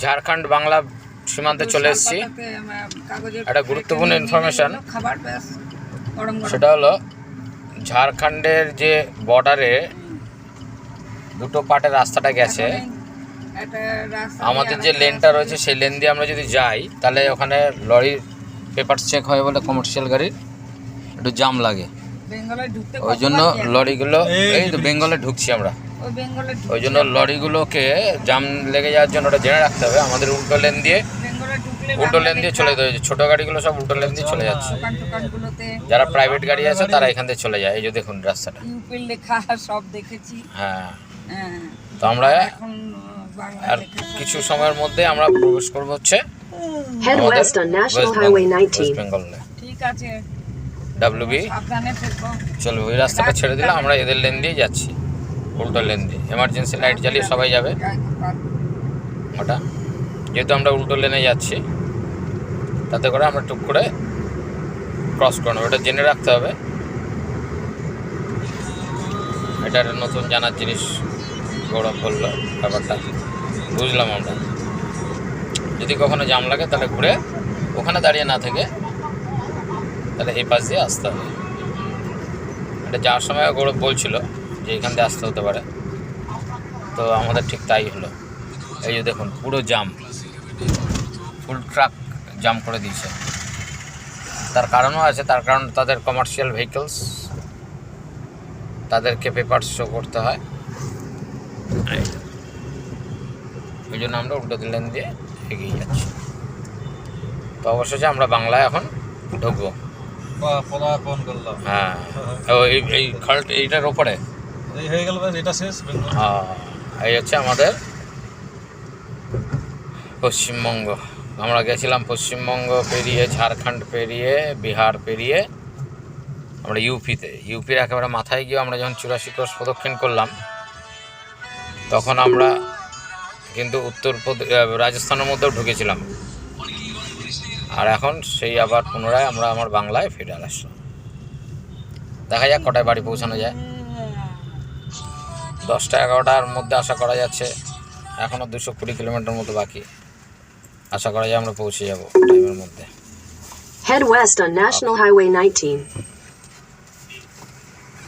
ঝাড়খণ্ড বাংলা সীমান্তে চলে এসেছি। একটা গুরুত্বপূর্ণ ইনফরমেশন, সেটা হলো ঝাড়খণ্ডের যে বর্ডারে দুটো পার্টের রাস্তাটা গেছে, আমাদের যে লেনটা রয়েছে সেই লেন দিয়ে আমরা যদি যাই তাহলে ওখানে লরির পেপার চেক হয় বলে কমার্শিয়াল গাড়ির একটু জাম লাগে, ওই জন্য লরিগুলো এই তো বেঙ্গলে ঢুকছি আমরা, ওই জন্য লরিগুলোকে জাম লেগে যাওয়ার জন্য ওটা জেনে রাখতে হবে। আমাদের উল্টো লেন দিয়ে চলে যেতে হয়েছে, ছোটো গাড়িগুলো সব উল্টো লেন দিয়ে চলে যাচ্ছে, যারা প্রাইভেট গাড়ি আছে তারা এখান থেকে চলে যায়। এই যে দেখুন রাস্তাটা, হ্যাঁ। তো আমরা আর কিছু সময়ের মধ্যে আমরা প্রবেশ করবো হচ্ছে ওয়েস্ট বেঙ্গলে। ডাব্লিউবি চলবে, ওই রাস্তাটা ছেড়ে দিলে আমরা এদের লেন দিয়ে যাচ্ছি, উল্টো লেন দিয়ে। এমার্জেন্সি লাইট জ্বালিয়ে সবাই যাবে ওটা, যেহেতু আমরা উল্টো লেনে যাচ্ছি তাতে করে আমরা টুক করে ক্রস করবো, ওটা জেনে রাখতে হবে। এটা একটা নতুন জানার জিনিস, গৌরব বললো ব্যাপারটা, বুঝলাম আমরা। যদি কখনো জাম লাগে তাহলে ঘুরে ওখানে দাঁড়িয়ে না থেকে তাহলে এই পাশ দিয়ে আসতে হবে। এটা যাওয়ার সময় গৌরব বলছিল যে এখান দিয়ে আসতে হতে পারে, তো আমাদের ঠিক তাই হলো। এই যে দেখুন পুরো জাম, ফুল ট্রাক জাম করে দিয়েছে। তার কারণও আছে, তার কারণ তাদের কমার্শিয়াল ভেহিকলস, তাদেরকে পেপার শো করতে হয়, ওই জন্য আমরা উল্টো লেন দিয়ে এগিয়ে যাচ্ছি। তো অবশেষে আমরা বাংলায় এখন ঢুকবো। হ্যাঁ, এই খালটা এইটার ওপরে হয়ে গেল, এটা শেষ। এই হচ্ছে আমাদের পশ্চিমবঙ্গ। আমরা গেছিলাম পশ্চিমবঙ্গ পেরিয়ে, ঝাড়খণ্ড পেরিয়ে, বিহার পেরিয়ে আমরা ইউপির একেবারে মাথায় গিয়ে আমরা যখন 84 ক্রস প্রদক্ষিণ করলাম তখন আমরা কিন্তু রাজস্থানের মধ্যেও ঢুকেছিলাম। আর এখন সেই আবার পুনরায় আমরা আমার বাংলায় ফিরে আসলাম। দেখা যাক কটায় বাড়ি পৌঁছানো যায়। 10টা 11টার মধ্যে আশা করা যাচ্ছে, এখনও 220 কিলোমিটার মতো বাকি। আশা করা যায় আমরা পৌঁছে যাব টাইমের মধ্যে। Head west on National Highway 19.